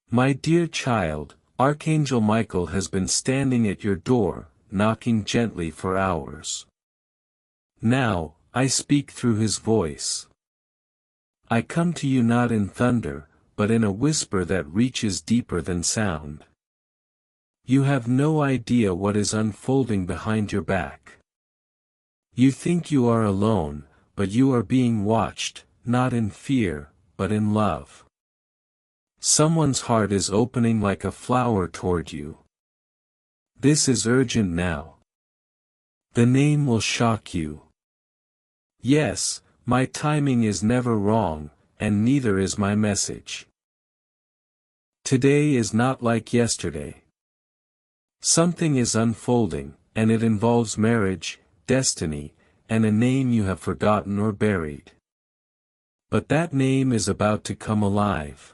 My dear child, Archangel Michael has been standing at your door, knocking gently for hours. Now, I speak through his voice. I come to you not in thunder, but in a whisper that reaches deeper than sound. You have no idea what is unfolding behind your back. You think you are alone, but you are being watched, not in fear, but in love. Someone's heart is opening like a flower toward you. This is urgent now. The name will shock you. Yes, my timing is never wrong, and neither is my message. Today is not like yesterday. Something is unfolding, and it involves marriage, destiny, and a name you have forgotten or buried. But that name is about to come alive.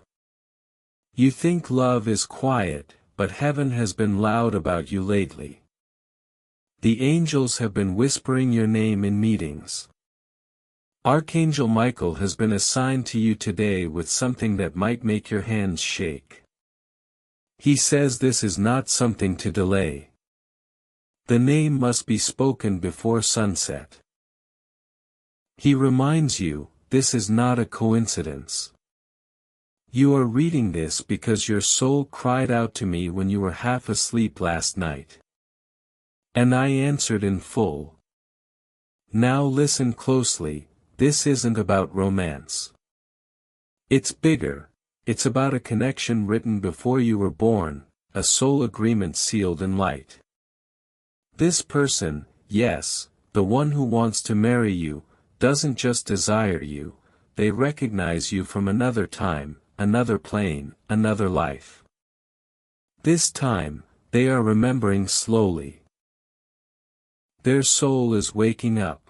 You think love is quiet, but heaven has been loud about you lately. The angels have been whispering your name in meetings. Archangel Michael has been assigned to you today with something that might make your hands shake. He says this is not something to delay. The name must be spoken before sunset. He reminds you, this is not a coincidence. You are reading this because your soul cried out to me when you were half asleep last night. And I answered in full. Now listen closely, this isn't about romance. It's bigger. It's about a connection written before you were born, a soul agreement sealed in light. This person, yes, the one who wants to marry you, doesn't just desire you, they recognize you from another time, another plane, another life. This time, they are remembering slowly. Their soul is waking up.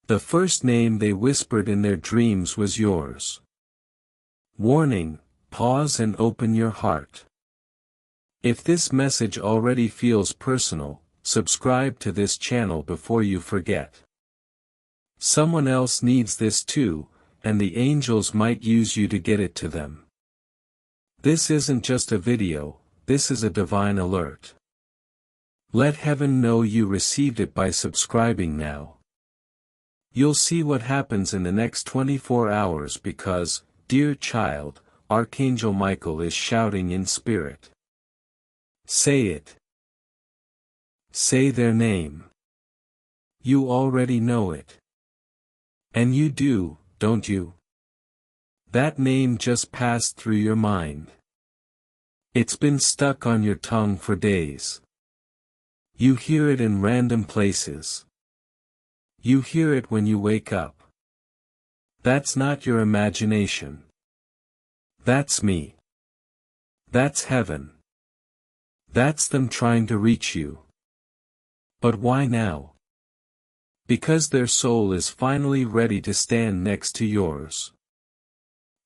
The first name they whispered in their dreams was yours. Warning, pause and open your heart. If this message already feels personal, subscribe to this channel before you forget. Someone else needs this too, and the angels might use you to get it to them. This isn't just a video, this is a divine alert. Let heaven know you received it by subscribing now. You'll see what happens in the next 24 hours because, dear child, Archangel Michael is shouting in spirit. Say it. Say their name. You already know it. And you do, don't you? That name just passed through your mind. It's been stuck on your tongue for days. You hear it in random places. You hear it when you wake up. That's not your imagination. That's me. That's heaven. That's them trying to reach you. But why now? Because their soul is finally ready to stand next to yours.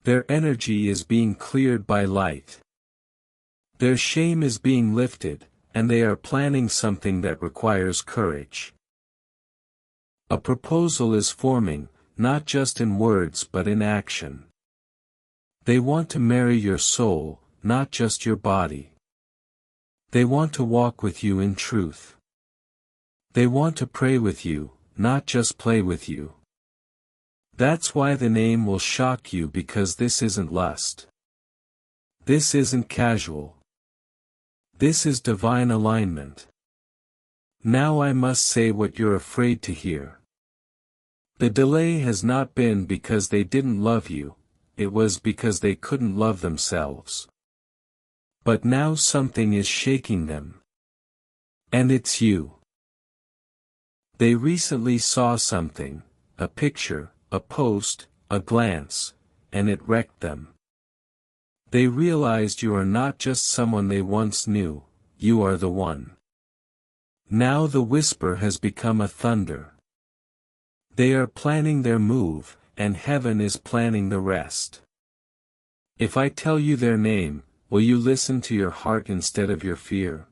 Their energy is being cleared by light. Their shame is being lifted, and they are planning something that requires courage. A proposal is forming, not just in words but in action. They want to marry your soul, not just your body. They want to walk with you in truth. They want to pray with you, not just play with you. That's why the name will shock you because this isn't lust. This isn't casual. This is divine alignment. Now I must say what you're afraid to hear. The delay has not been because they didn't love you, it was because they couldn't love themselves. But now something is shaking them. And it's you. They recently saw something, a picture, a post, a glance, and it wrecked them. They realized you are not just someone they once knew, you are the one. Now the whisper has become a thunder. They are planning their move, and heaven is planning the rest. If I tell you their name, will you listen to your heart instead of your fear?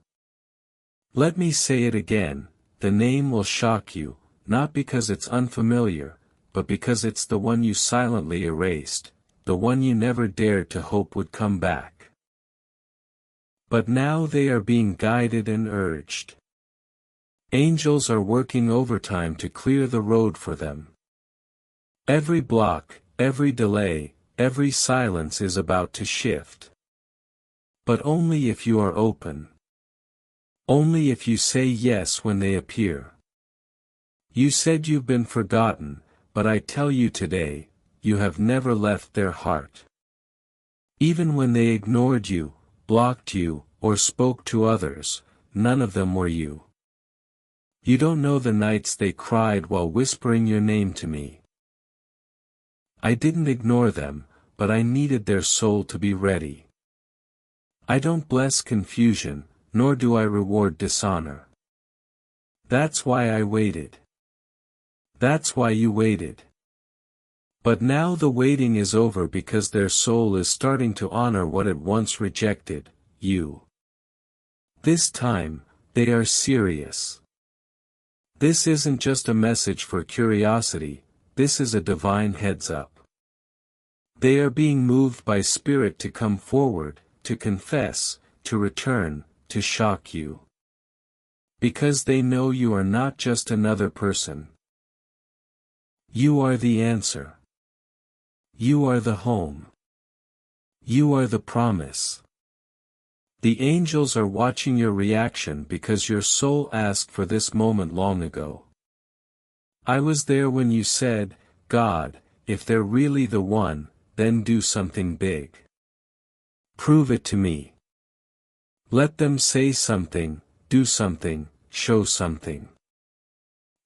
Let me say it again, the name will shock you, not because it's unfamiliar, but because it's the one you silently erased, the one you never dared to hope would come back. But now they are being guided and urged. Angels are working overtime to clear the road for them. Every block, every delay, every silence is about to shift. But only if you are open. Only if you say yes when they appear. You said you've been forgotten, but I tell you today, you have never left their heart. Even when they ignored you, blocked you, or spoke to others, none of them were you. You don't know the nights they cried while whispering your name to me. I didn't ignore them, but I needed their soul to be ready. I don't bless confusion, nor do I reward dishonor. That's why I waited. That's why you waited. But now the waiting is over because their soul is starting to honor what it once rejected, you. This time, they are serious. This isn't just a message for curiosity, this is a divine heads-up. They are being moved by spirit to come forward, to confess, to return, to shock you. Because they know you are not just another person. You are the answer. You are the home. You are the promise. The angels are watching your reaction because your soul asked for this moment long ago. I was there when you said, God, if they're really the one, then do something big. Prove it to me. Let them say something, do something, show something.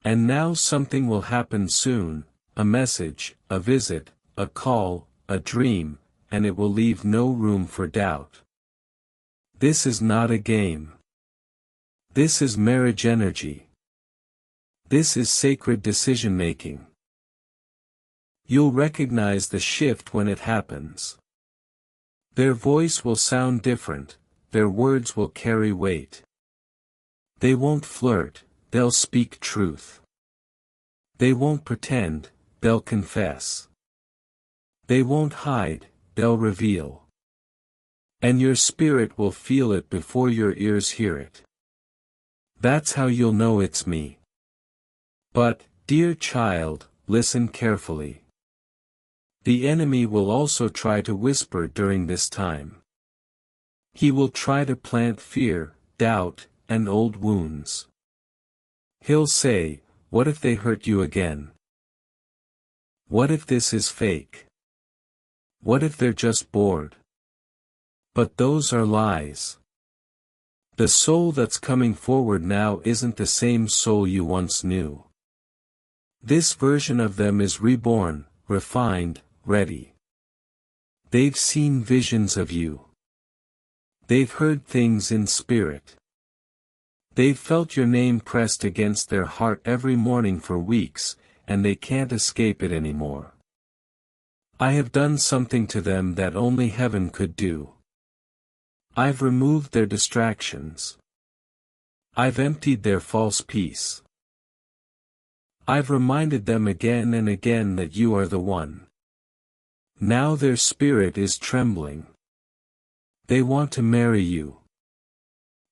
And now something will happen soon, a message, a visit, a call, a dream, and it will leave no room for doubt. This is not a game. This is marriage energy. This is sacred decision-making. You'll recognize the shift when it happens. Their voice will sound different, their words will carry weight. They won't flirt, they'll speak truth. They won't pretend, they'll confess. They won't hide, they'll reveal. And your spirit will feel it before your ears hear it. That's how you'll know it's me. But, dear child, listen carefully. The enemy will also try to whisper during this time. He will try to plant fear, doubt, and old wounds. He'll say, what if they hurt you again? What if this is fake? What if they're just bored? But those are lies. The soul that's coming forward now isn't the same soul you once knew. This version of them is reborn, refined, ready. They've seen visions of you. They've heard things in spirit. They've felt your name pressed against their heart every morning for weeks, and they can't escape it anymore. I have done something to them that only heaven could do. I've removed their distractions. I've emptied their false peace. I've reminded them again and again that you are the one. Now their spirit is trembling. They want to marry you.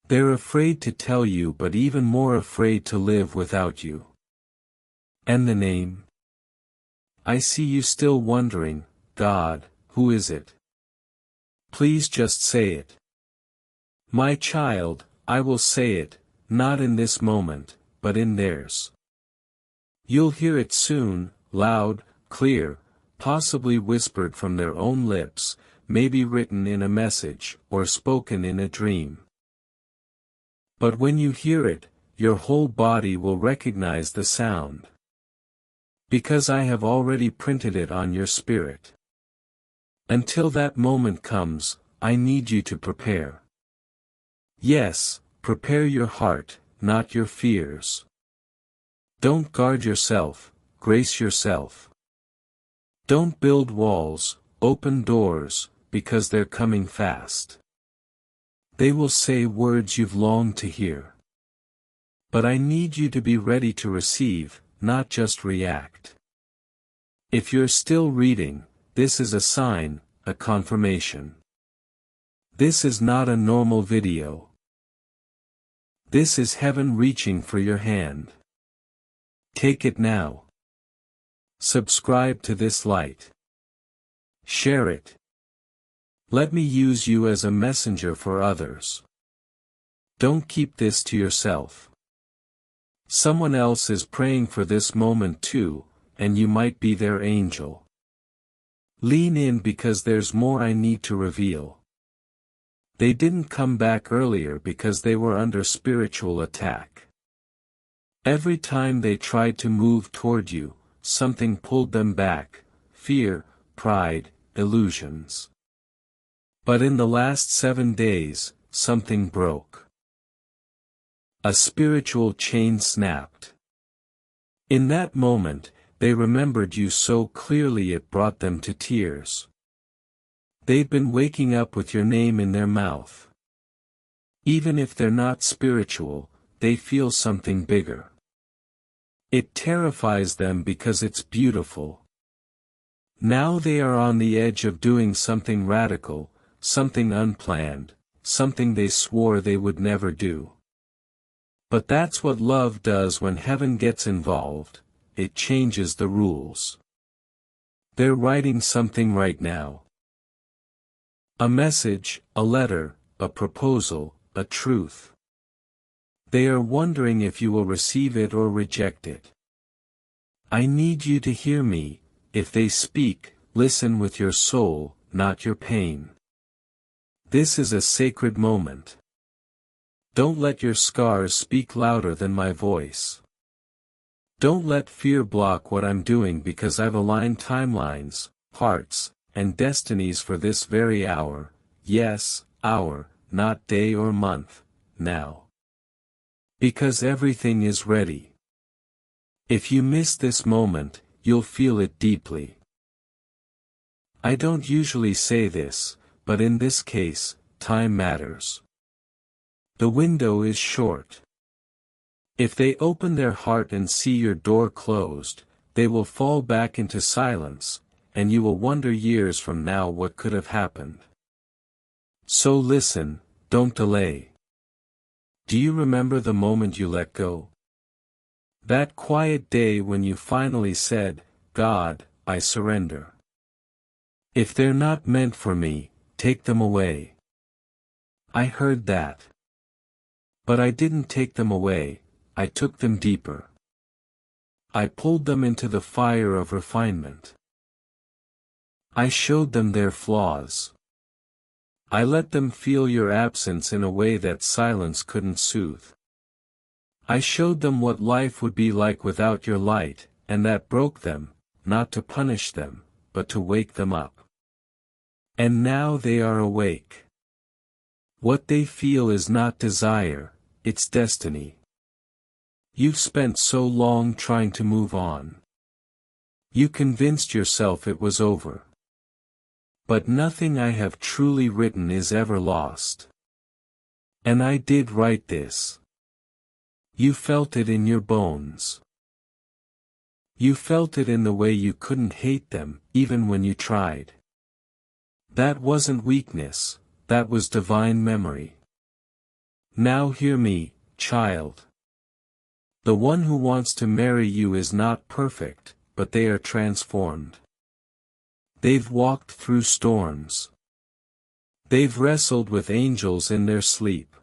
They're afraid to tell you, but even more afraid to live without you. And the name? I see you still wondering, God, who is it? Please just say it. My child, I will say it, not in this moment, but in theirs. You'll hear it soon, loud, clear, possibly whispered from their own lips, maybe written in a message, or spoken in a dream. But when you hear it, your whole body will recognize the sound. Because I have already printed it on your spirit. Until that moment comes, I need you to prepare. Yes, prepare your heart, not your fears. Don't guard yourself, grace yourself. Don't build walls, open doors, because they're coming fast. They will say words you've longed to hear. But I need you to be ready to receive, not just react. If you're still reading, this is a sign, a confirmation. This is not a normal video. This is heaven reaching for your hand. Take it now. Subscribe to this light. Share it. Let me use you as a messenger for others. Don't keep this to yourself. Someone else is praying for this moment too, and you might be their angel. Lean in because there's more I need to reveal. They didn't come back earlier because they were under spiritual attack. Every time they tried to move toward you, something pulled them back: fear, pride, illusions. But in the last 7 days, something broke. A spiritual chain snapped. In that moment, they remembered you so clearly it brought them to tears. They've been waking up with your name in their mouth. Even if they're not spiritual, they feel something bigger. It terrifies them because it's beautiful. Now they are on the edge of doing something radical, something unplanned, something they swore they would never do. But that's what love does when heaven gets involved: it changes the rules. They're writing something right now. A message, a letter, a proposal, a truth. They are wondering if you will receive it or reject it. I need you to hear me. If they speak, listen with your soul, not your pain. This is a sacred moment. Don't let your scars speak louder than my voice. Don't let fear block what I'm doing, because I've aligned timelines, hearts, and destinies for this very hour. Yes, hour, not day or month, now. Because everything is ready. If you miss this moment, you'll feel it deeply. I don't usually say this, but in this case, time matters. The window is short. If they open their heart and see your door closed, they will fall back into silence, and you will wonder years from now what could have happened. So listen, don't delay. Do you remember the moment you let go? That quiet day when you finally said, "God, I surrender. If they're not meant for me, take them away." I heard that. But I didn't take them away, I took them deeper. I pulled them into the fire of refinement. I showed them their flaws. I let them feel your absence in a way that silence couldn't soothe. I showed them what life would be like without your light, and that broke them, not to punish them, but to wake them up. And now they are awake. What they feel is not desire, it's destiny. You've spent so long trying to move on. You convinced yourself it was over. But nothing I have truly written is ever lost. And I did write this. You felt it in your bones. You felt it in the way you couldn't hate them, even when you tried. That wasn't weakness, that was divine memory. Now hear me, child. The one who wants to marry you is not perfect, but they are transformed. They've walked through storms. They've wrestled with angels in their sleep.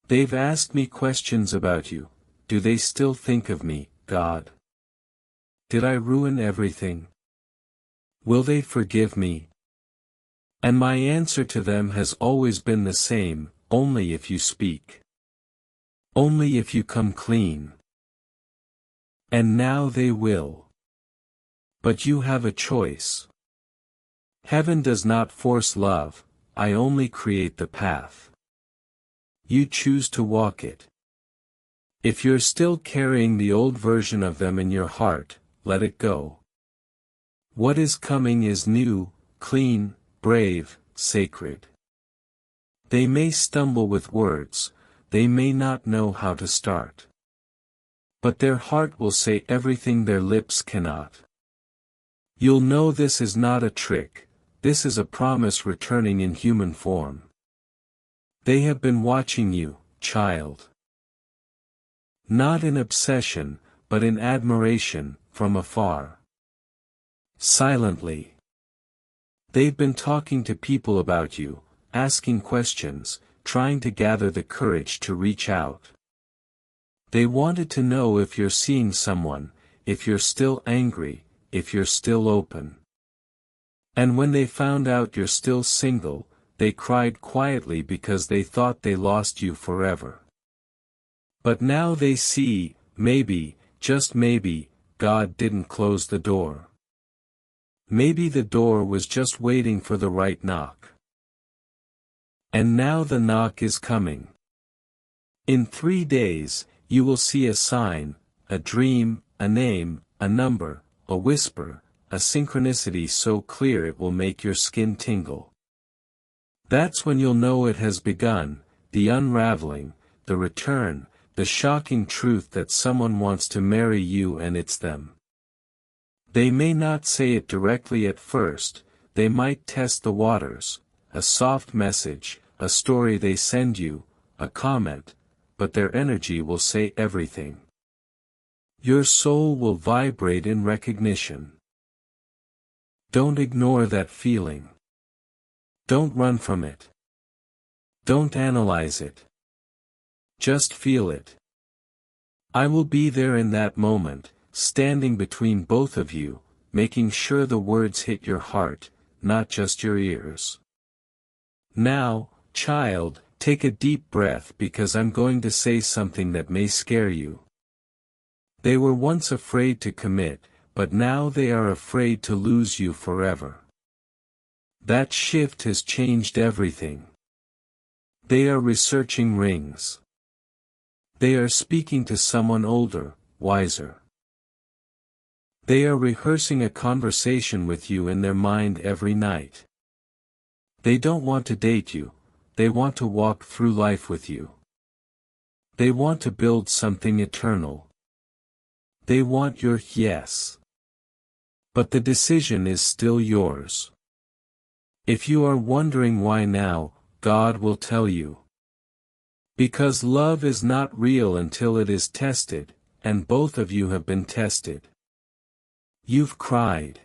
They've asked me questions about you. Do they still think of me, God? Did I ruin everything? Will they forgive me? And my answer to them has always been the same: only if you speak. Only if you come clean. And now they will. But you have a choice. Heaven does not force love, I only create the path. You choose to walk it. If you're still carrying the old version of them in your heart, let it go. What is coming is new, clean, brave, sacred. They may stumble with words, they may not know how to start. But their heart will say everything their lips cannot. You'll know this is not a trick, this is a promise returning in human form. They have been watching you, child. Not in obsession, but in admiration, from afar. Silently. They've been talking to people about you, asking questions, trying to gather the courage to reach out. They wanted to know if you're seeing someone, if you're still angry, if you're still open. And when they found out you're still single, they cried quietly because they thought they lost you forever. But now they see, maybe, just maybe, God didn't close the door. Maybe the door was just waiting for the right knock. And now the knock is coming. In 3 days, you will see a sign, a dream, a name, a number, a whisper, a synchronicity so clear it will make your skin tingle. That's when you'll know it has begun, the unraveling, the return, the shocking truth that someone wants to marry you and it's them. They may not say it directly at first, they might test the waters, a soft message, a story they send you, a comment, but their energy will say everything. Your soul will vibrate in recognition. Don't ignore that feeling. Don't run from it. Don't analyze it. Just feel it. I will be there in that moment, standing between both of you, making sure the words hit your heart, not just your ears. Now, child, take a deep breath because I'm going to say something that may scare you. They were once afraid to commit, but now they are afraid to lose you forever. That shift has changed everything. They are researching rings. They are speaking to someone older, wiser. They are rehearsing a conversation with you in their mind every night. They don't want to date you, they want to walk through life with you. They want to build something eternal. They want your yes. But the decision is still yours. If you are wondering why now, God will tell you. Because love is not real until it is tested, and both of you have been tested. You've cried.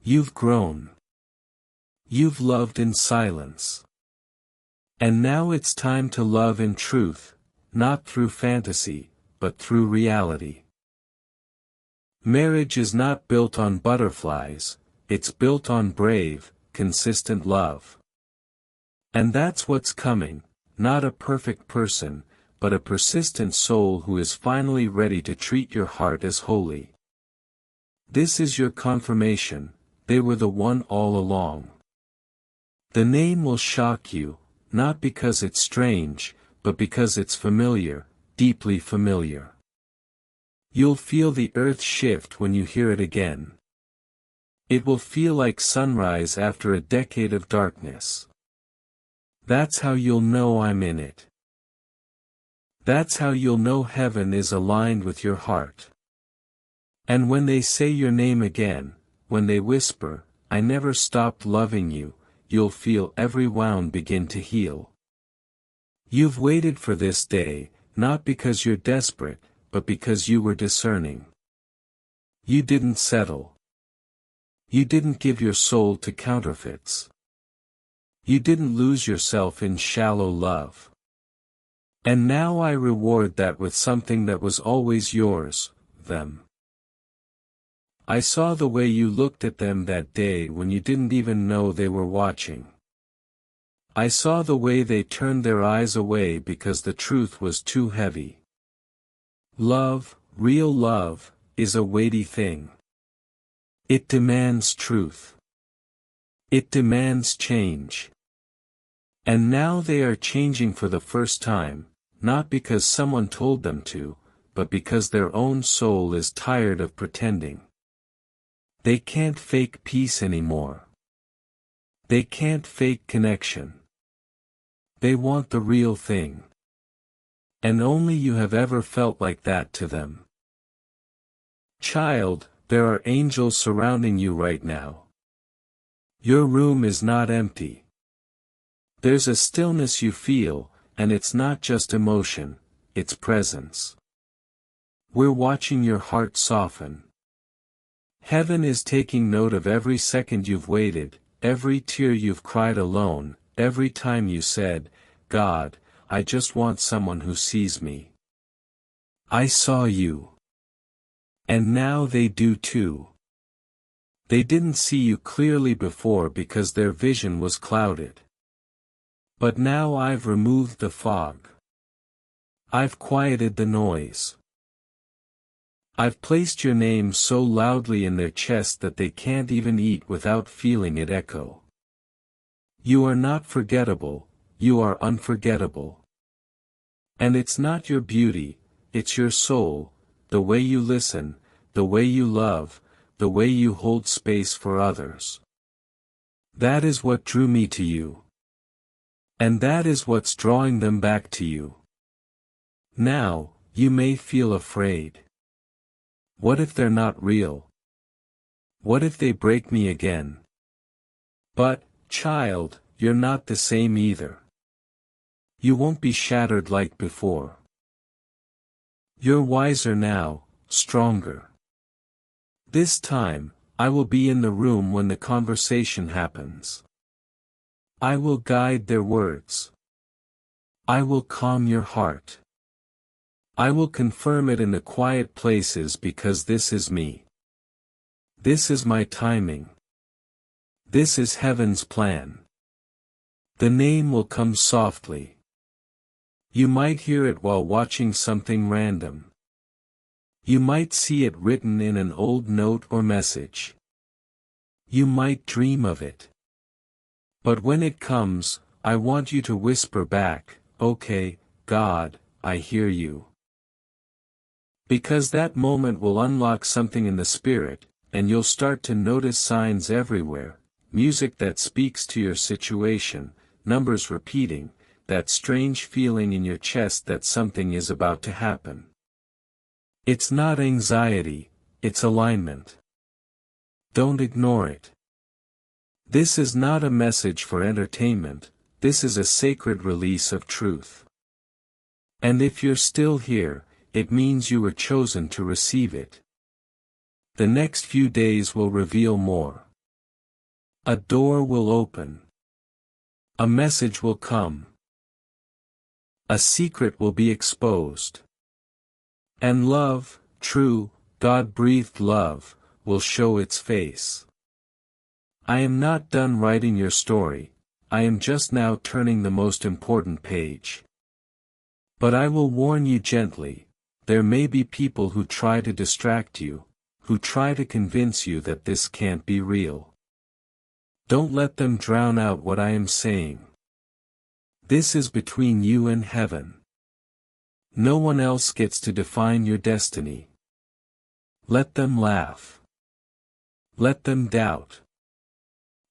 You've grown. You've loved in silence. And now it's time to love in truth, not through fantasy, but through reality. Marriage is not built on butterflies, it's built on brave, consistent love. And that's what's coming, not a perfect person, but a persistent soul who is finally ready to treat your heart as holy. This is your confirmation, they were the one all along. The name will shock you, not because it's strange, but because it's familiar, deeply familiar. You'll feel the earth shift when you hear it again. It will feel like sunrise after a decade of darkness. That's how you'll know I'm in it. That's how you'll know heaven is aligned with your heart. And when they say your name again, when they whisper, I never stopped loving you, you'll feel every wound begin to heal. You've waited for this day, not because you're desperate, but because you were discerning. You didn't settle. You didn't give your soul to counterfeits. You didn't lose yourself in shallow love. And now I reward that with something that was always yours, them. I saw the way you looked at them that day when you didn't even know they were watching. I saw the way they turned their eyes away because the truth was too heavy. Love, real love, is a weighty thing. It demands truth. It demands change. And now they are changing for the first time, not because someone told them to, but because their own soul is tired of pretending. They can't fake peace anymore. They can't fake connection. They want the real thing. And only you have ever felt like that to them. Child, there are angels surrounding you right now. Your room is not empty. There's a stillness you feel, and it's not just emotion, it's presence. We're watching your heart soften. Heaven is taking note of every second you've waited, every tear you've cried alone, every time you said, "God, I just want someone who sees me. I saw you." And now they do too. They didn't see you clearly before because their vision was clouded. But now I've removed the fog. I've quieted the noise. I've placed your name so loudly in their chest that they can't even eat without feeling it echo. You are not forgettable, you are unforgettable. And it's not your beauty, it's your soul, the way you listen, the way you love, the way you hold space for others. That is what drew me to you. And that is what's drawing them back to you. Now, you may feel afraid. What if they're not real? What if they break me again? But, child, you're not the same either. You won't be shattered like before. You're wiser now, stronger. This time, I will be in the room when the conversation happens. I will guide their words. I will calm your heart. I will confirm it in the quiet places because this is me. This is my timing. This is heaven's plan. The name will come softly. You might hear it while watching something random. You might see it written in an old note or message. You might dream of it. But when it comes, I want you to whisper back, "Okay, God, I hear you." Because that moment will unlock something in the spirit, and you'll start to notice signs everywhere, music that speaks to your situation, numbers repeating, that strange feeling in your chest that something is about to happen. It's not anxiety, it's alignment. Don't ignore it. This is not a message for entertainment, this is a sacred release of truth. And if you're still here, it means you were chosen to receive it. The next few days will reveal more. A door will open. A message will come. A secret will be exposed. And love, true, God-breathed love, will show its face. I am not done writing your story, I am just now turning the most important page. But I will warn you gently, there may be people who try to distract you, who try to convince you that this can't be real. Don't let them drown out what I am saying. This is between you and heaven. No one else gets to define your destiny. Let them laugh. Let them doubt.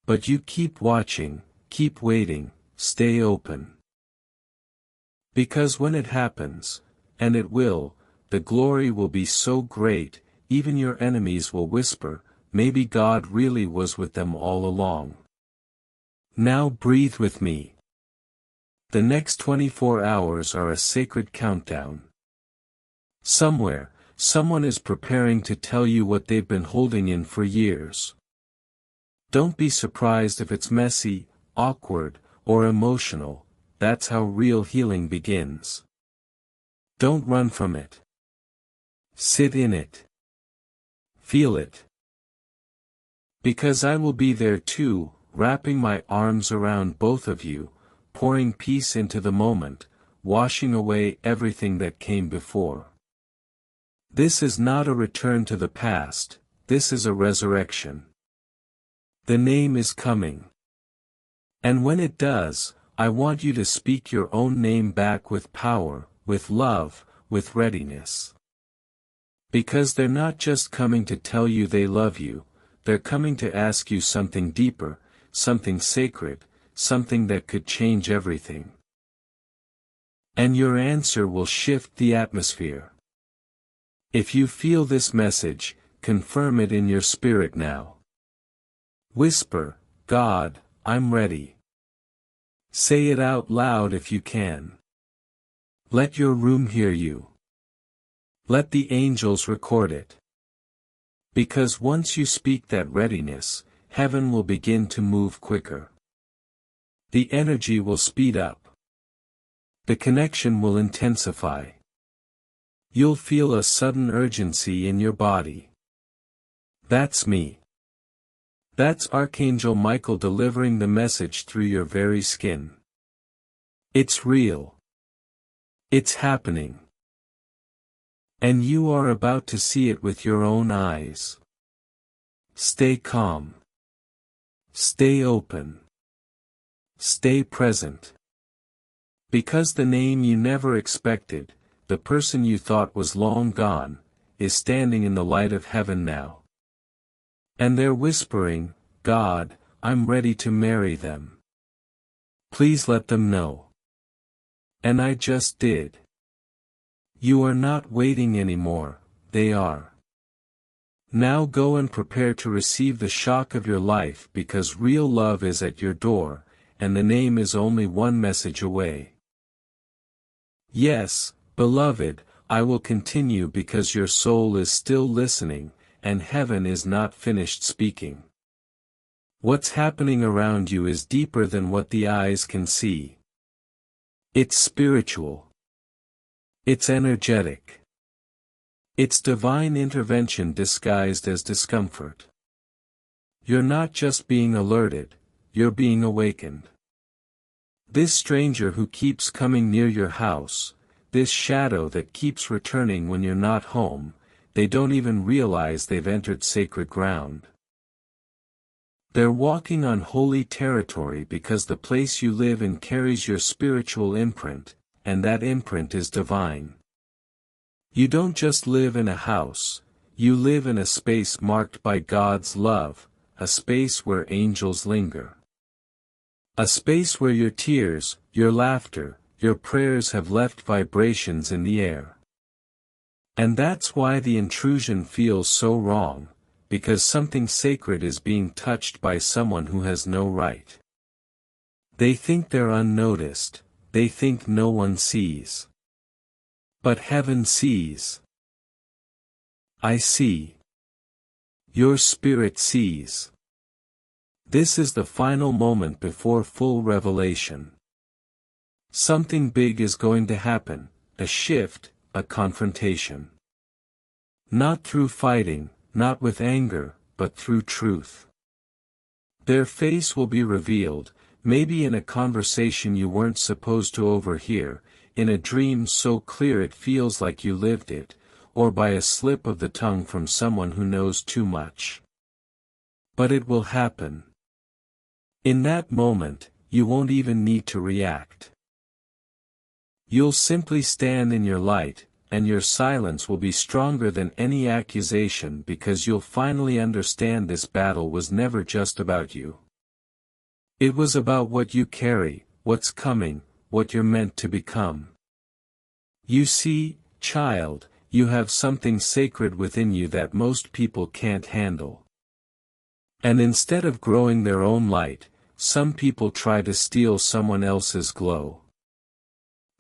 But you keep watching, keep waiting, stay open. Because when it happens, and it will, the glory will be so great, even your enemies will whisper, maybe God really was with them all along. Now breathe with me. The next 24 hours are a sacred countdown. Somewhere, someone is preparing to tell you what they've been holding in for years. Don't be surprised if it's messy, awkward, or emotional, that's how real healing begins. Don't run from it. Sit in it. Feel it. Because I will be there too, wrapping my arms around both of you, pouring peace into the moment, washing away everything that came before. This is not a return to the past, this is a resurrection. The name is coming. And when it does, I want you to speak your own name back with power, with love, with readiness. Because they're not just coming to tell you they love you, they're coming to ask you something deeper, something sacred, something that could change everything. And your answer will shift the atmosphere. If you feel this message, confirm it in your spirit now. Whisper, God, I'm ready. Say it out loud if you can. Let your room hear you. Let the angels record it. Because once you speak that readiness, heaven will begin to move quicker. The energy will speed up. The connection will intensify. You'll feel a sudden urgency in your body. That's me. That's Archangel Michael delivering the message through your very skin. It's real. It's happening. And you are about to see it with your own eyes. Stay calm. Stay open. Stay present. Because the name you never expected, the person you thought was long gone, is standing in the light of heaven now. And they're whispering, God, I'm ready to marry them. Please let them know. And I just did. You are not waiting anymore, they are. Now go and prepare to receive the shock of your life because real love is at your door, and the name is only one message away. Yes, beloved, I will continue because your soul is still listening, and heaven is not finished speaking. What's happening around you is deeper than what the eyes can see. It's spiritual. It's energetic. It's divine intervention disguised as discomfort. You're not just being alerted, you're being awakened. This stranger who keeps coming near your house, this shadow that keeps returning when you're not home, they don't even realize they've entered sacred ground. They're walking on holy territory because the place you live in carries your spiritual imprint, and that imprint is divine. You don't just live in a house, you live in a space marked by God's love, a space where angels linger. A space where your tears, your laughter, your prayers have left vibrations in the air. And that's why the intrusion feels so wrong, because something sacred is being touched by someone who has no right. They think they're unnoticed, they think no one sees. But heaven sees. I see. Your spirit sees. This is the final moment before full revelation. Something big is going to happen, a shift, a confrontation. Not through fighting, not with anger, but through truth. Their face will be revealed, maybe in a conversation you weren't supposed to overhear, in a dream so clear it feels like you lived it, or by a slip of the tongue from someone who knows too much. But it will happen. In that moment, you won't even need to react. You'll simply stand in your light, and your silence will be stronger than any accusation because you'll finally understand this battle was never just about you. It was about what you carry, what's coming, what you're meant to become. You see, child, you have something sacred within you that most people can't handle. And instead of growing their own light, some people try to steal someone else's glow.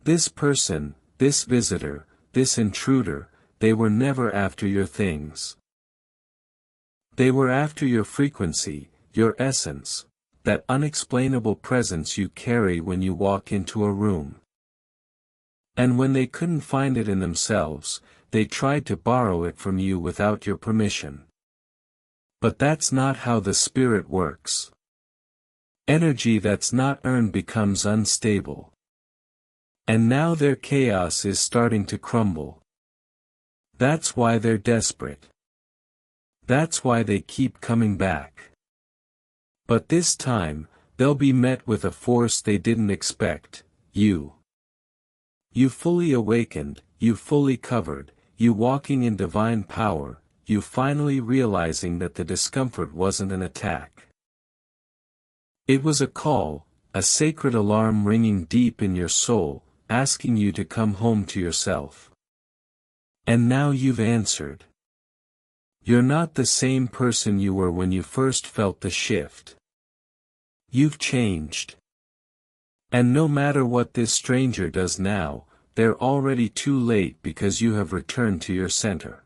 This person, this visitor, this intruder, they were never after your things. They were after your frequency, your essence, that unexplainable presence you carry when you walk into a room. And when they couldn't find it in themselves, they tried to borrow it from you without your permission. But that's not how the spirit works. Energy that's not earned becomes unstable. And now their chaos is starting to crumble. That's why they're desperate. That's why they keep coming back. But this time, they'll be met with a force they didn't expect, you. You fully awakened, you fully covered, you walking in divine power, you finally realizing that the discomfort wasn't an attack. It was a call, a sacred alarm ringing deep in your soul, asking you to come home to yourself. And now you've answered. You're not the same person you were when you first felt the shift. You've changed. And no matter what this stranger does now, they're already too late because you have returned to your center.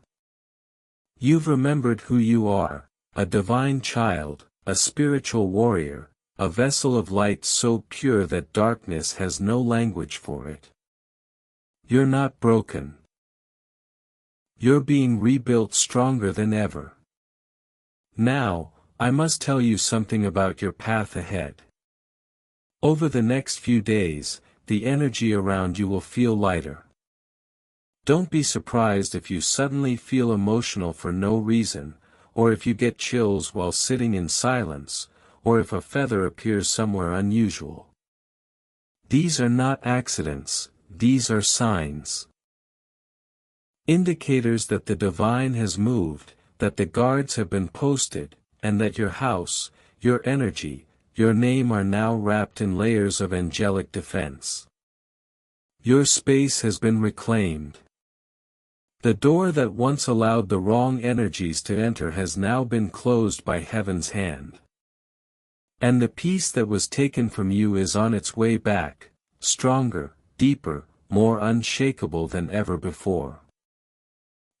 You've remembered who you are, a divine child, a spiritual warrior, a vessel of light so pure that darkness has no language for it. You're not broken. You're being rebuilt stronger than ever. Now, I must tell you something about your path ahead. Over the next few days, the energy around you will feel lighter. Don't be surprised if you suddenly feel emotional for no reason, or if you get chills while sitting in silence, or if a feather appears somewhere unusual. These are not accidents, these are signs. Indicators that the divine has moved, that the guards have been posted, and that your house, your energy, your name are now wrapped in layers of angelic defense. Your space has been reclaimed. The door that once allowed the wrong energies to enter has now been closed by heaven's hand. And the peace that was taken from you is on its way back, stronger, deeper, more unshakable than ever before.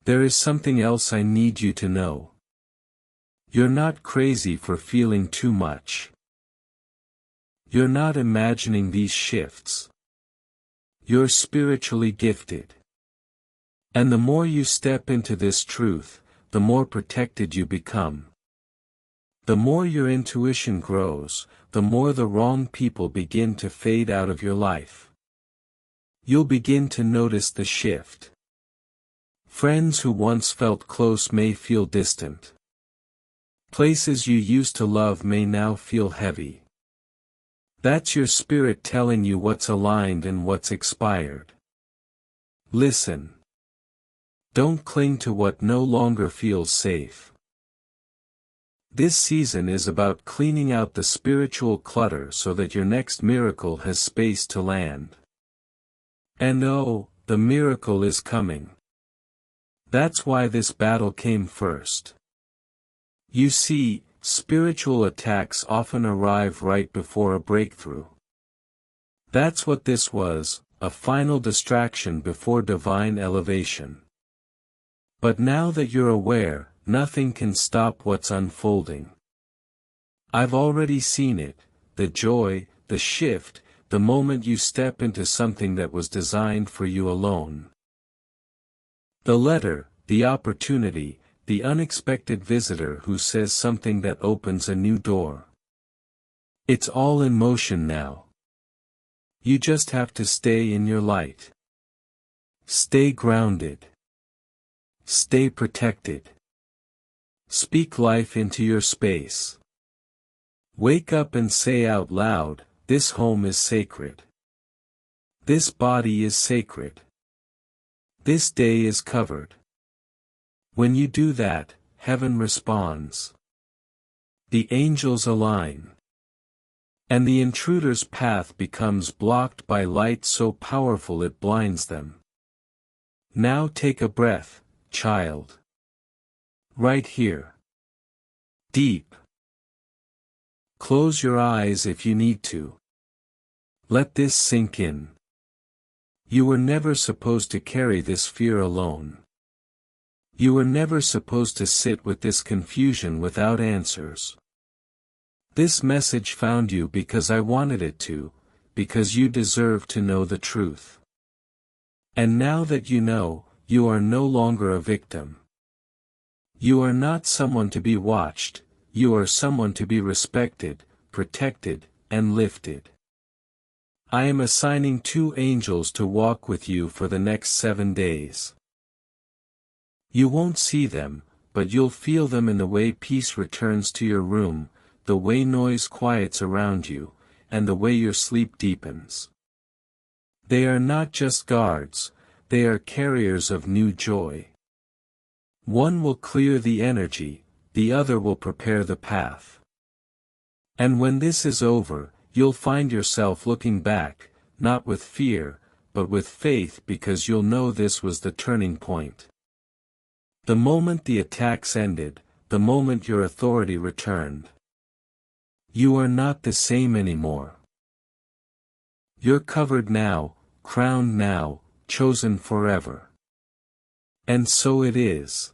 There is something else I need you to know. You're not crazy for feeling too much. You're not imagining these shifts. You're spiritually gifted. And the more you step into this truth, the more protected you become. The more your intuition grows, the more the wrong people begin to fade out of your life. You'll begin to notice the shift. Friends who once felt close may feel distant. Places you used to love may now feel heavy. That's your spirit telling you what's aligned and what's expired. Listen. Don't cling to what no longer feels safe. This season is about cleaning out the spiritual clutter so that your next miracle has space to land. And oh, the miracle is coming. That's why this battle came first. You see, spiritual attacks often arrive right before a breakthrough. That's what this was, a final distraction before divine elevation. But now that you're aware, nothing can stop what's unfolding. I've already seen it, the joy, the shift, the moment you step into something that was designed for you alone. The letter, the opportunity, the unexpected visitor who says something that opens a new door. It's all in motion now. You just have to stay in your light. Stay grounded. Stay protected. Speak life into your space. Wake up and say out loud, this home is sacred. This body is sacred. This day is covered. When you do that, heaven responds. The angels align. And the intruder's path becomes blocked by light so powerful it blinds them. Now take a breath, child. Right here. Deep. Close your eyes if you need to. Let this sink in. You were never supposed to carry this fear alone. You were never supposed to sit with this confusion without answers. This message found you because I wanted it to, because you deserve to know the truth. And now that you know, you are no longer a victim. You are not someone to be watched, you are someone to be respected, protected, and lifted. I am assigning 2 angels to walk with you for the next 7 days. You won't see them, but you'll feel them in the way peace returns to your room, the way noise quiets around you, and the way your sleep deepens. They are not just guards, they are carriers of new joy. One will clear the energy, the other will prepare the path. And when this is over, you'll find yourself looking back, not with fear, but with faith because you'll know this was the turning point. The moment the attacks ended, the moment your authority returned. You are not the same anymore. You're covered now, crowned now, chosen forever. And so it is.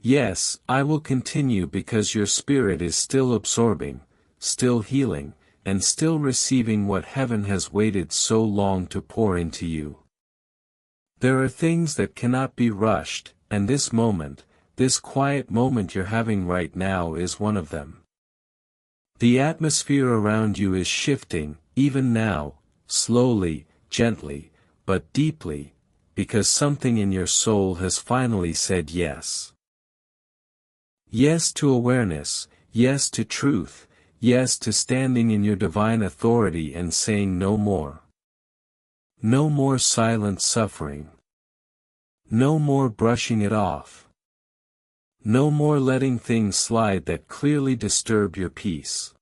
Yes, I will continue because your spirit is still absorbing, still healing, and still receiving what heaven has waited so long to pour into you. There are things that cannot be rushed, and this moment, this quiet moment you're having right now is one of them. The atmosphere around you is shifting, even now, slowly, gently, but deeply, because something in your soul has finally said yes. Yes to awareness, yes to truth, yes to standing in your divine authority and saying no more. No more silent suffering. No more brushing it off. No more letting things slide that clearly disturb your peace.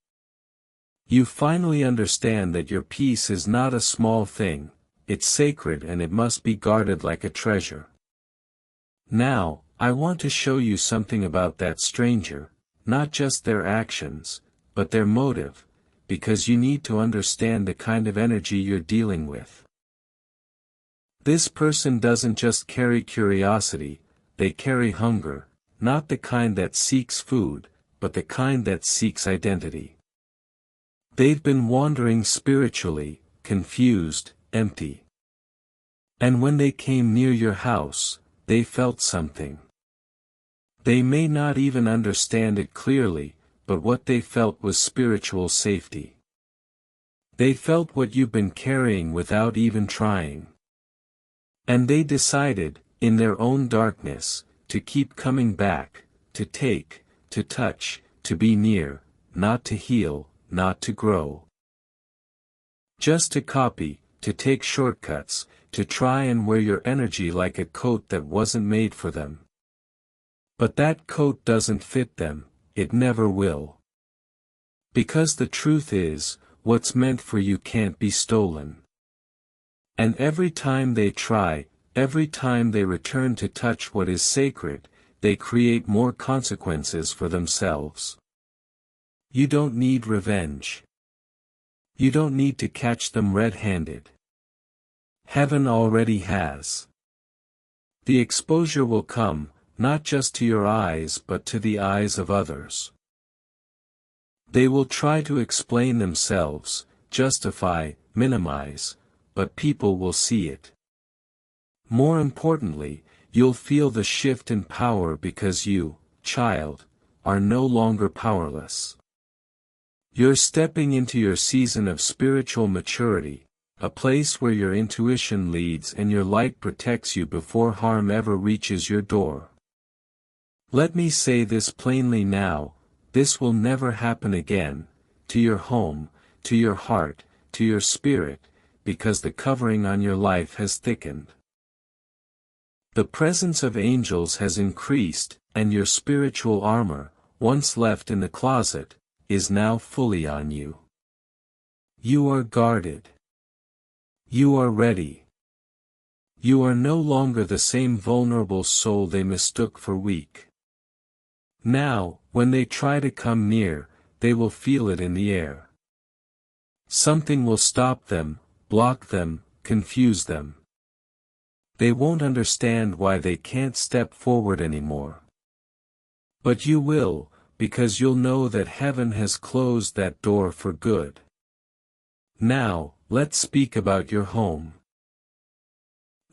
You finally understand that your peace is not a small thing, it's sacred and it must be guarded like a treasure. Now, I want to show you something about that stranger, not just their actions, but their motive, because you need to understand the kind of energy you're dealing with. This person doesn't just carry curiosity, they carry hunger, not the kind that seeks food, but the kind that seeks identity. They've been wandering spiritually, confused, empty. And when they came near your house, they felt something. They may not even understand it clearly, but what they felt was spiritual safety. They felt what you've been carrying without even trying. And they decided, in their own darkness, to keep coming back, to take, to touch, to be near, not to heal, not to grow. Just to copy, to take shortcuts, to try and wear your energy like a coat that wasn't made for them. But that coat doesn't fit them, it never will. Because the truth is, what's meant for you can't be stolen. And every time they try, every time they return to touch what is sacred, they create more consequences for themselves. You don't need revenge. You don't need to catch them red-handed. Heaven already has. The exposure will come, not just to your eyes but to the eyes of others. They will try to explain themselves, justify, minimize, but people will see it. More importantly, you'll feel the shift in power because you, child, are no longer powerless. You're stepping into your season of spiritual maturity, a place where your intuition leads and your light protects you before harm ever reaches your door. Let me say this plainly now, this will never happen again, to your home, to your heart, to your spirit, because the covering on your life has thickened. The presence of angels has increased, and your spiritual armor, once left in the closet, is now fully on you. You are guarded. You are ready. You are no longer the same vulnerable soul they mistook for weak. Now, when they try to come near, they will feel it in the air. Something will stop them, block them, confuse them. They won't understand why they can't step forward anymore. But you will, because you'll know that heaven has closed that door for good. Now, let's speak about your home.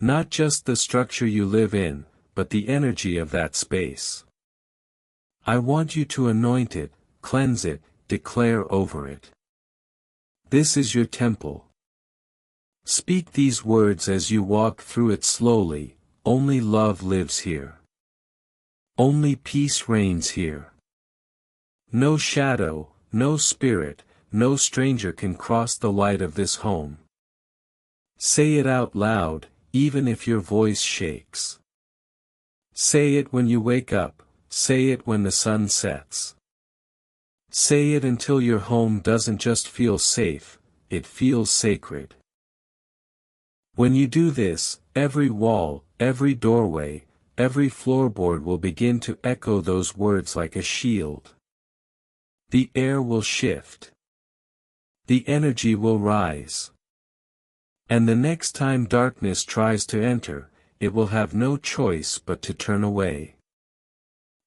Not just the structure you live in, but the energy of that space. I want you to anoint it, cleanse it, declare over it. This is your temple. Speak these words as you walk through it slowly, only love lives here. Only peace reigns here. No shadow, no spirit, no stranger can cross the light of this home. Say it out loud, even if your voice shakes. Say it when you wake up, say it when the sun sets. Say it until your home doesn't just feel safe, it feels sacred. When you do this, every wall, every doorway, every floorboard will begin to echo those words like a shield. The air will shift. The energy will rise. And the next time darkness tries to enter, it will have no choice but to turn away.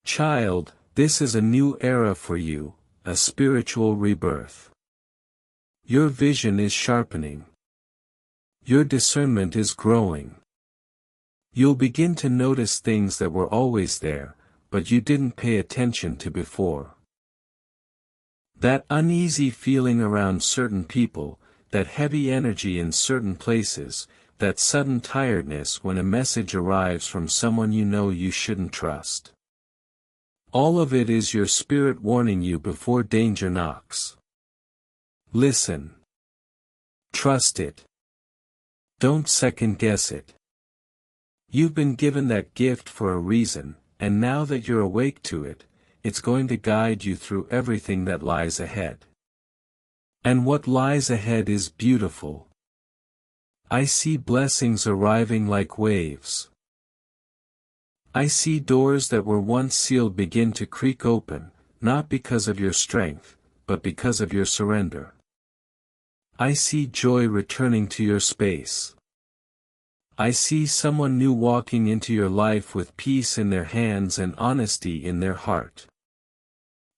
Child, this is a new era for you, a spiritual rebirth. Your vision is sharpening. Your discernment is growing. You'll begin to notice things that were always there, but you didn't pay attention to before. That uneasy feeling around certain people, that heavy energy in certain places, that sudden tiredness when a message arrives from someone you know you shouldn't trust. All of it is your spirit warning you before danger knocks. Listen. Trust it. Don't second-guess it. You've been given that gift for a reason, and now that you're awake to it, it's going to guide you through everything that lies ahead. And what lies ahead is beautiful. I see blessings arriving like waves. I see doors that were once sealed begin to creak open, not because of your strength, but because of your surrender. I see joy returning to your space. I see someone new walking into your life with peace in their hands and honesty in their heart.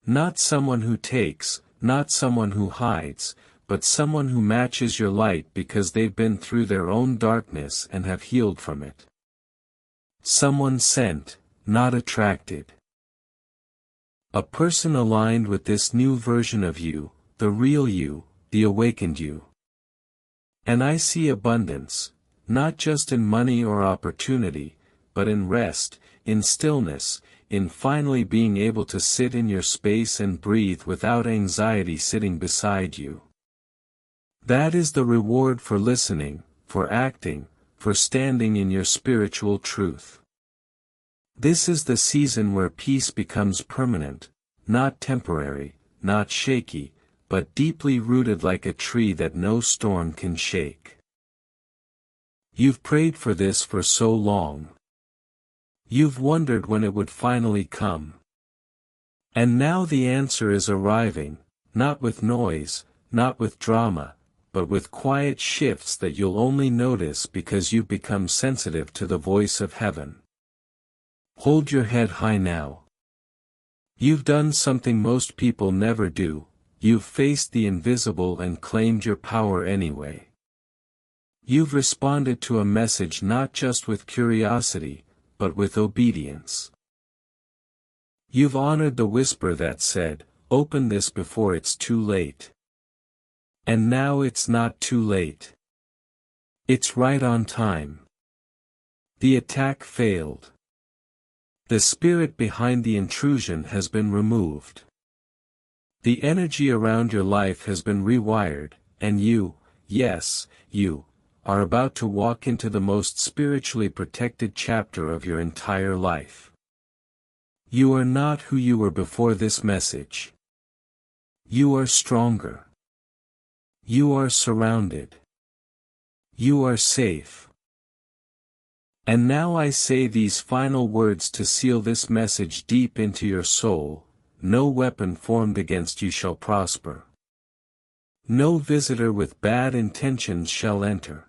Not someone who takes, not someone who hides, but someone who matches your light because they've been through their own darkness and have healed from it. Someone sent, not attracted. A person aligned with this new version of you, the real you, the awakened you. And I see abundance, not just in money or opportunity, but in rest, in stillness, in finally being able to sit in your space and breathe without anxiety sitting beside you. That is the reward for listening, for acting, for standing in your spiritual truth. This is the season where peace becomes permanent, not temporary, not shaky, but deeply rooted like a tree that no storm can shake. You've prayed for this for so long. You've wondered when it would finally come. And now the answer is arriving, not with noise, not with drama, but with quiet shifts that you'll only notice because you've become sensitive to the voice of heaven. Hold your head high now. You've done something most people never do, you've faced the invisible and claimed your power anyway. You've responded to a message not just with curiosity, but with obedience. You've honored the whisper that said, "Open this before it's too late." And now it's not too late. It's right on time. The attack failed. The spirit behind the intrusion has been removed. The energy around your life has been rewired, and you, yes, you, are about to walk into the most spiritually protected chapter of your entire life. You are not who you were before this message. You are stronger. You are surrounded. You are safe. And now I say these final words to seal this message deep into your soul: no weapon formed against you shall prosper. No visitor with bad intentions shall enter.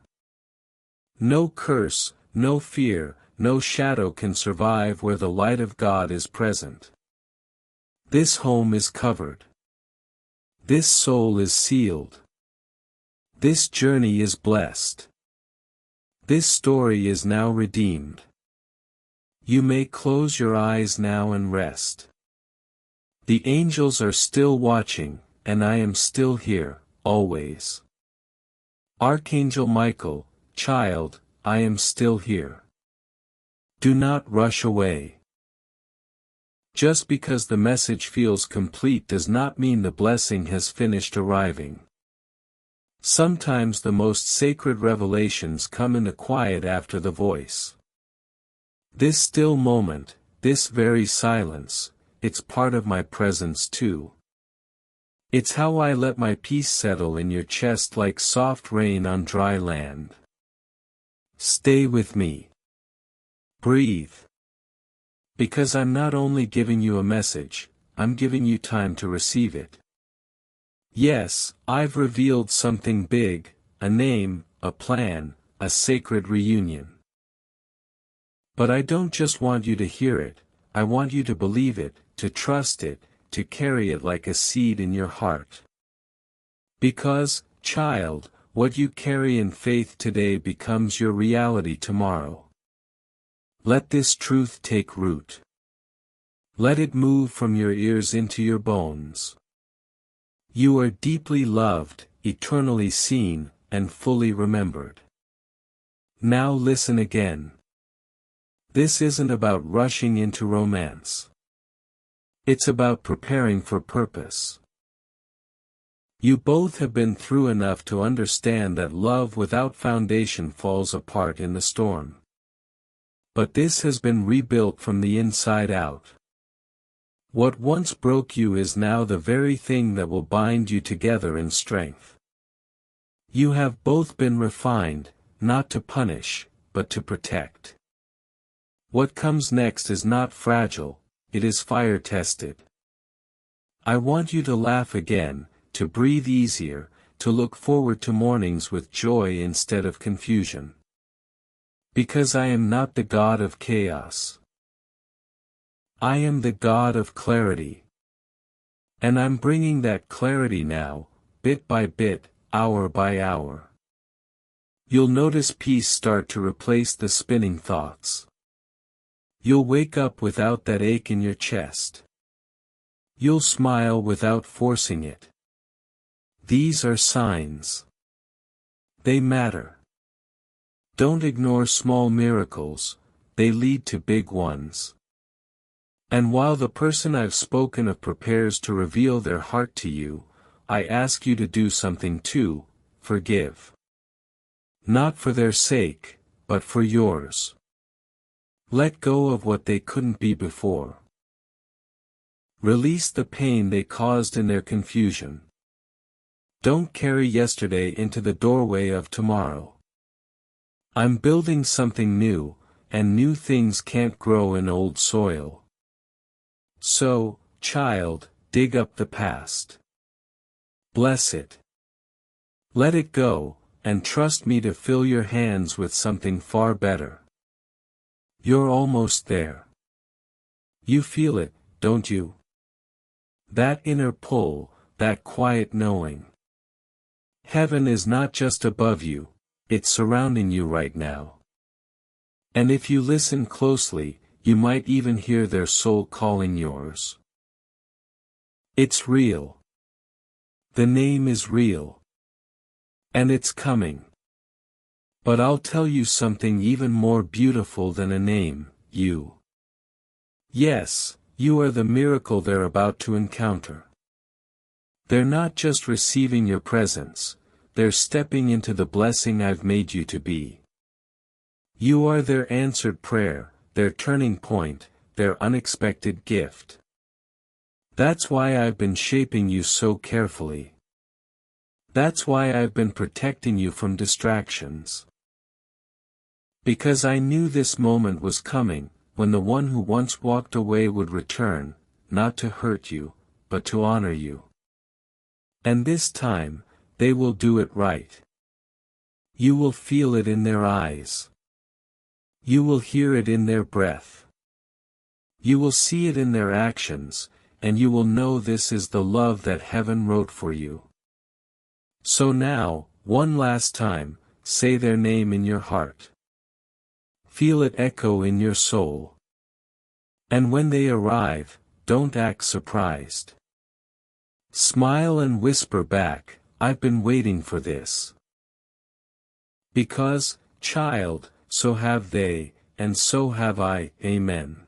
No curse, no fear, no shadow can survive where the light of God is present. This home is covered. This soul is sealed. This journey is blessed. This story is now redeemed. You may close your eyes now and rest. The angels are still watching, and I am still here, always. Archangel Michael, child, I am still here. Do not rush away. Just because the message feels complete does not mean the blessing has finished arriving. Sometimes the most sacred revelations come in the quiet after the voice. This still moment, this very silence, it's part of my presence too. It's how I let my peace settle in your chest like soft rain on dry land. Stay with me. Breathe. Because I'm not only giving you a message, I'm giving you time to receive it. Yes, I've revealed something big, a name, a plan, a sacred reunion. But I don't just want you to hear it, I want you to believe it, to trust it, to carry it like a seed in your heart. Because, child, what you carry in faith today becomes your reality tomorrow. Let this truth take root. Let it move from your ears into your bones. You are deeply loved, eternally seen, and fully remembered. Now listen again. This isn't about rushing into romance. It's about preparing for purpose. You both have been through enough to understand that love without foundation falls apart in the storm. But this has been rebuilt from the inside out. What once broke you is now the very thing that will bind you together in strength. You have both been refined, not to punish, but to protect. What comes next is not fragile, it is fire-tested. I want you to laugh again, to breathe easier, to look forward to mornings with joy instead of confusion. Because I am not the God of chaos. I am the God of clarity. And I'm bringing that clarity now, bit by bit, hour by hour. You'll notice peace start to replace the spinning thoughts. You'll wake up without that ache in your chest. You'll smile without forcing it. These are signs. They matter. Don't ignore small miracles, they lead to big ones. And while the person I've spoken of prepares to reveal their heart to you, I ask you to do something too: forgive. Not for their sake, but for yours. Let go of what they couldn't be before. Release the pain they caused in their confusion. Don't carry yesterday into the doorway of tomorrow. I'm building something new, and new things can't grow in old soil. So, child, dig up the past. Bless it. Let it go, and trust me to fill your hands with something far better. You're almost there. You feel it, don't you? That inner pull, that quiet knowing. Heaven is not just above you, it's surrounding you right now. And if you listen closely, you might even hear their soul calling yours. It's real. The name is real. And it's coming. But I'll tell you something even more beautiful than a name: you. Yes, you are the miracle they're about to encounter. They're not just receiving your presence, they're stepping into the blessing I've made you to be. You are their answered prayer, their turning point, their unexpected gift. That's why I've been shaping you so carefully. That's why I've been protecting you from distractions. Because I knew this moment was coming, when the one who once walked away would return, not to hurt you, but to honor you. And this time, they will do it right. You will feel it in their eyes. You will hear it in their breath. You will see it in their actions, and you will know this is the love that heaven wrote for you. So now, one last time, say their name in your heart. Feel it echo in your soul. And when they arrive, don't act surprised. Smile and whisper back, I've been waiting for this. Because, child, so have they, and so have I. Amen.